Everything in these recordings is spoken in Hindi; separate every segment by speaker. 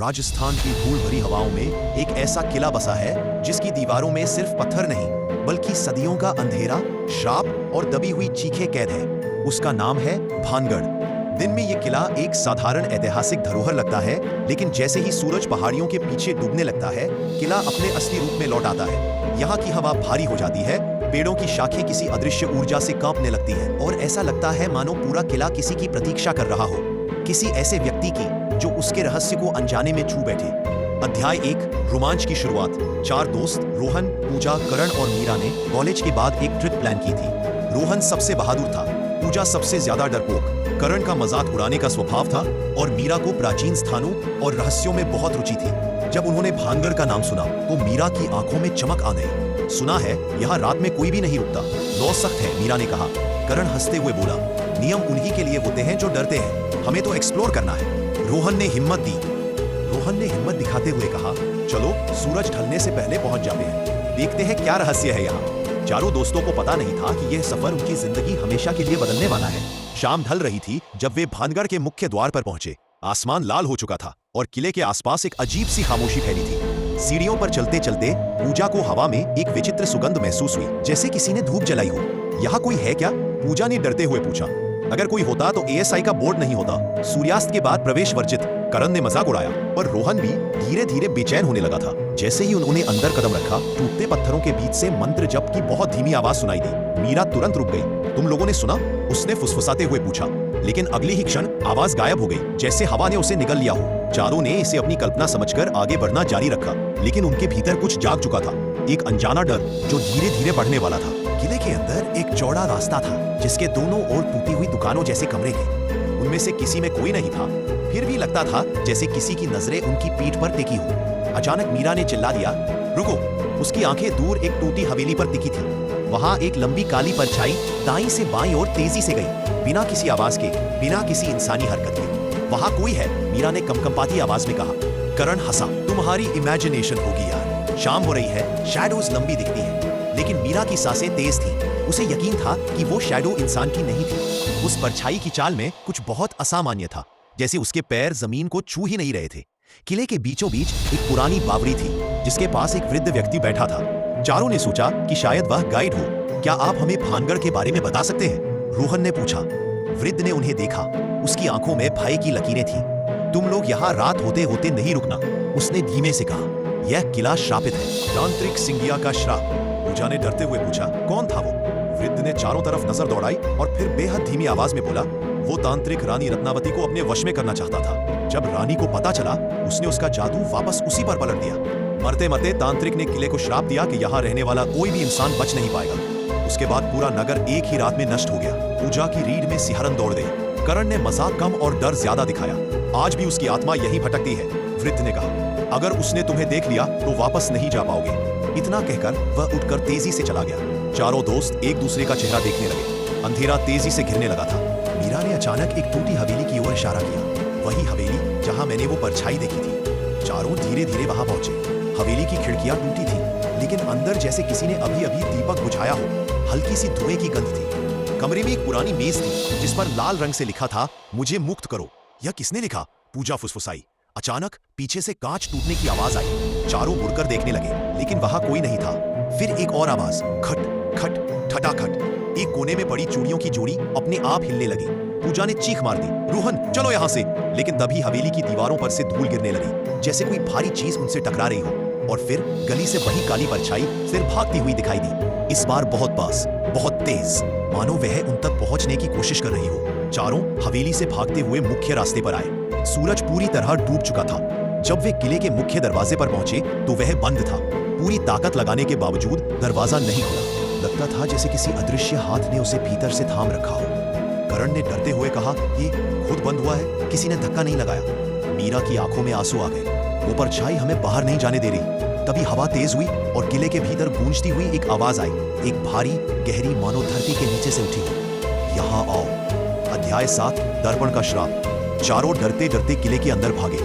Speaker 1: राजस्थान की धूल भरी हवाओं में एक ऐसा किला बसा है जिसकी दीवारों में सिर्फ पत्थर नहीं बल्कि सदियों का अंधेरा, श्राप और दबी हुई चीखें कैद है। उसका नाम है भानगढ़। दिन में ये किला एक साधारण ऐतिहासिक धरोहर लगता है, लेकिन जैसे ही सूरज पहाड़ियों के पीछे डूबने लगता है, किला अपने असली रूप में लौट आता है। यहाँ की हवा भारी हो जाती है, पेड़ों की शाखें किसी अदृश्य ऊर्जा से कांपने लगती है और ऐसा लगता है मानो पूरा किला किसी की प्रतीक्षा कर रहा हो, किसी ऐसे व्यक्ति की जो उसके रहस्य को अनजाने में छू बैठे। अध्याय 1, रोमांच की शुरुआत। 4 दोस्त रोहन, पूजा, करण और मीरा ने कॉलेज के बाद एक ट्रिप प्लान की थी। रोहन सबसे बहादुर था, पूजा सबसे ज्यादा डरपोक, करण का मजाक उड़ाने का स्वभाव था और मीरा को प्राचीन स्थानों और रहस्यों में बहुत रुचि थी। जब उन्होंने भानगढ़ का नाम सुना तो मीरा की आंखों में चमक आ गई। सुना है यहाँ रात में कोई भी नहीं रुकता, लॉ सख्त है, मीरा ने कहा। करण हंसते हुए बोला, नियम उन्हीं के लिए होते हैं जो डरते हैं, हमें तो एक्सप्लोर करना है। रोहन ने हिम्मत दिखाते हुए कहा, चलो सूरज ढलने से पहले पहुंच जाते हैं, देखते हैं क्या रहस्य है यहाँ। चारों दोस्तों को पता नहीं था कि यह सफर उनकी जिंदगी हमेशा के लिए बदलने वाला है। शाम ढल रही थी जब वे भानगढ़ के मुख्य द्वार पर पहुंचे। आसमान लाल हो चुका था और किले के आसपास एक अजीब सी खामोशी फैली थी। सीढ़ियों पर चलते चलते पूजा को हवा में एक विचित्र सुगंध महसूस हुई, जैसे किसी ने धूप जलाई हो। यहाँ कोई है क्या? पूजा ने डरते हुए पूछा। अगर कोई होता तो एएसआई का बोर्ड नहीं होता, सूर्यास्त के बाद प्रवेश वर्जित, करण ने मजाक उड़ाया। पर रोहन भी धीरे धीरे बेचैन होने लगा था। जैसे ही उन्होंने अंदर कदम रखा, टूटते पत्थरों के बीच से मंत्र जप की बहुत धीमी आवाज सुनाई दी। मीरा तुरंत रुक गई। तुम लोगों ने सुना? उसने फुसफुसाते हुए पूछा। लेकिन अगली ही क्षण आवाज गायब हो गई, जैसे हवा ने उसे निगल लिया हो। चारों ने इसे अपनी कल्पना समझकर आगे बढ़ना जारी रखा, लेकिन उनके भीतर कुछ जाग चुका था, एक अनजाना डर जो धीरे धीरे बढ़ने वाला था। किले के अंदर एक चौड़ा रास्ता था जिसके दोनों ओर टूटी हुई दुकानों जैसे कमरे थे। उनमें से किसी में कोई नहीं था, फिर भी लगता था जैसे किसी की नजरें उनकी पीठ पर टिकी हो। अचानक मीरा ने चिल्ला दिया, रुको। उसकी आंखें दूर एक टूटी हवेली पर टिकी थी। वहां एक लंबी काली परछाई दाईं से बाईं ओर तेजी से गई, बिना किसी आवाज के, बिना किसी इंसानी हरकत के। वहां कोई है, मीरा ने कंपकंपाती आवाज में कहा। करण हंसा, तुम्हारी इमेजिनेशन होगी यार। शाम हो रही है, शैडोज लंबी दिखती है, लेकिन मीरा की सांसें तेज थी। उसे यकीन था कि वो शैडो इंसान की नहीं थी। उस परछाई की चाल में कुछ बहुत असामान्य था, जैसे उसके पैर जमीन को छू ही नहीं रहे थे। किले के बीचों बीच एक पुरानी बावड़ी थी जिसके पास एक वृद्ध व्यक्ति बैठा था। चारों ने सोचा कि शायद वह गाइड हो। क्या आप हमें भानगढ़ के बारे में बता सकते हैं? रोहन ने पूछा। वृद्ध ने उन्हें देखा, उसकी आंखों में भय की लकीरें थीं। तुम लोग यहाँ रात होते होते नहीं रुकना, उसने धीमे से कहा। यह किला श्रापित है, तांत्रिक सिंगिया का श्राप। पूजा ने डरते हुए पूछा, कौन था वो? वृद्ध ने चारों तरफ नजर दौड़ाई और फिर बेहद धीमी आवाज में बोला, वो तांत्रिक रानी रत्नावती को अपने वश में करना चाहता था। जब रानी को पता चला, उसने उसका जादू वापस उसी पर पलट दिया। मरते मरते तांत्रिक ने किले को श्राप दिया कि यहाँ रहने वाला कोई भी इंसान बच नहीं पाएगा। उसके बाद पूरा नगर एक ही रात में नष्ट हो गया। पूजा की रीढ़ में सिहरन दौड़ गई। करण ने मजाक कम और डर ज्यादा दिखाया। आज भी उसकी आत्मा यहीं भटकती है, वृद्ध ने कहा। अगर उसने तुम्हें देख लिया तो वापस नहीं जा पाओगे। इतना कहकर वह उठकर तेजी से चला गया। चारों दोस्त एक दूसरे का चेहरा देखने लगे। अंधेरा तेजी से घिरने लगा था। मीरा ने अचानक एक टूटी हवेली की ओर इशारा किया, वही हवेली जहां मैंने वो परछाई देखी थी। चारों धीरे धीरे वहां पहुंचे। हवेली की खिड़कियां टूटी थी, लेकिन अंदर जैसे किसी ने अभी अभी दीपक बुझाया हो। हल्की सी धुएं की गंध थी। कमरे में एक पुरानी मेज थी जिस पर लाल रंग से लिखा था, मुझे मुक्त करो। यह किसने लिखा? पूजा फुसफुसाई। अचानक पीछे से कांच टूटने की आवाज आई। चारों मुड़कर देखने लगे, लेकिन वहां कोई नहीं था। फिर एक और आवाज, खट खट ठटाखट। एक कोने में पड़ी चूड़ियों की जोड़ी अपने आप हिलने लगी। पूजा ने चीख मार दी, रोहन चलो यहाँ से। लेकिन तभी हवेली की दीवारों पर से धूल गिरने लगी, जैसे कोई भारी चीज उनसे टकरा रही हो। और फिर गली से वही काली परछाई फिर भागती हुई दिखाई दी, इस बार बहुत पास, बहुत तेज, मानो वह उन तक पहुंचने की कोशिश कर रही हो। चारों हवेली से भागते हुए मुख्य रास्ते पर आए। सूरज पूरी तरह डूब चुका था। जब वे किले के मुख्य दरवाजे पर पहुंचे तो वह बंद था। पूरी ताकत लगाने के बावजूद दरवाजा नहीं खुला। लगता था जैसे किसी अदृश्य हाथ ने उसे भीतर से थाम रखा हो। करण ने डरते हुए कहा, ये खुद बंद हुआ है, किसी ने धक्का नहीं लगाया। मीरा की आंखों में आंसू आ गए। वो परछाई हमें बाहर नहीं जाने दे रही। तभी हवा तेज हुई और किले के भीतर गूंजती हुई एक आवाज आई, एक भारी गहरी मानो धरती के नीचे से उठी हो। यहाँ आओ। अध्याय 7, दर्पण का श्राप। चारों डरते डरते किले के अंदर भागे।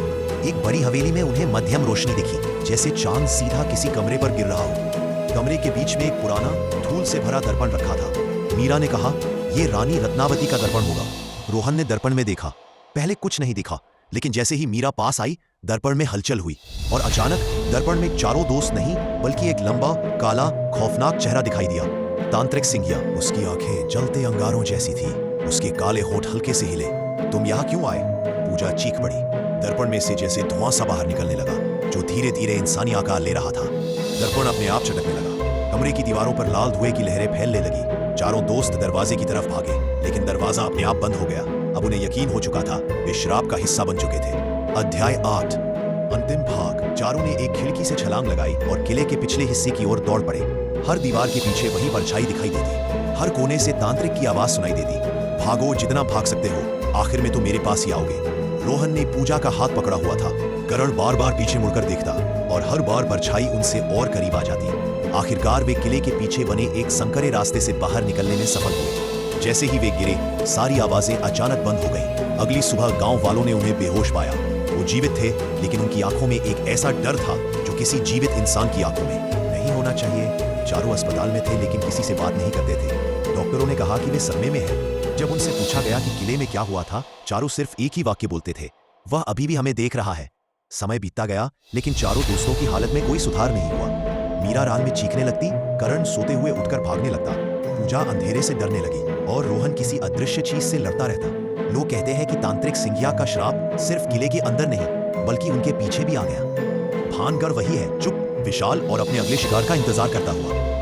Speaker 1: एक बड़ी हवेली में उन्हें मध्यम रोशनी दिखी, जैसे चांद सीधा किसी कमरे पर गिर रहा हो। कमरे के बीच में एक पुराना धूल से भरा दर्पण रखा था। मीरा ने कहा, यह रानी रत्नावती का दर्पण होगा। रोहन ने दर्पण में देखा। पहले कुछ नहीं दिखा, लेकिन जैसे ही मीरा पास आई, दर्पण में हलचल हुई और अचानक दर्पण में चारों दोस्त नहीं बल्कि एक लंबा काला खौफनाक चेहरा दिखाई दिया। तांत्रिक सिंघिया। उसकी आंखें जलते अंगारों जैसी थी, उसके काले होंठ हल्के से हिले। तुम यहाँ क्यों आए? पूजा चीख पड़ी। दर्पण में से जैसे धुआं सा बाहर निकलने लगा जो धीरे धीरे इंसानी आकार ले रहा था। दर्पण अपने आप चटकने लगा। कमरे की दीवारों पर लाल धुएं की लहरें फैलने लगी। चारों दोस्त दरवाजे की तरफ भागे, लेकिन दरवाजा अपने आप बंद हो गया। अब उन्हें यकीन हो चुका था वे श्राप का हिस्सा बन चुके थे। अध्याय 8। अंतिम भाग। चारों ने एक खिड़की से छलांग लगाई और किले के पिछले हिस्से की ओर दौड़ पड़े। हर दीवार के पीछे वही परछाई दिखाई देती, हर कोने से तांत्रिक की आवाज सुनाई देती। भागो, जितना भाग सकते हो, आखिर में तो मेरे पास ही आओगे। रोहन ने पूजा का हाथ पकड़ा हुआ था। करण बार बार पीछे मुड़कर देखता और हर बार परछाई उनसे और करीब आ जाती। आखिरकार वे किले के पीछे बने एक संकरे रास्ते से बाहर निकलने में सफल हुए। जैसे ही वे गिरे, सारी आवाजें अचानक बंद हो गईं। अगली सुबह गांव वालों ने उन्हें बेहोश पाया। वो जीवित थे, लेकिन उनकी आंखों में एक ऐसा डर था जो किसी जीवित इंसान की आंखों में नहीं होना चाहिए। चारों अस्पताल में थे, लेकिन किसी से बात नहीं करते थे। डॉक्टरों ने कहा कि वे सदमे में हैं। जब उनसे पूछा गया कि किले में क्या हुआ था, चारों सिर्फ एक ही वाक्य बोलते थे, वह अभी भी हमें देख रहा है। समय बीतता गया, लेकिन चारों दोस्तों की हालत में कोई सुधार नहीं हुआ। मीरा रात में चीखने लगती, करण सोते हुए उठकर भागने लगता, पूजा अंधेरे से डरने लगी और रोहन किसी अदृश्य चीज से लड़ता रहता। लोग कहते हैं कि तांत्रिक सिंघिया का श्राप सिर्फ किले के अंदर नहीं बल्कि उनके पीछे भी आ गया। भानगढ़ वही है, चुप, विशाल और अपने अगले शिकार का इंतजार करता हुआ।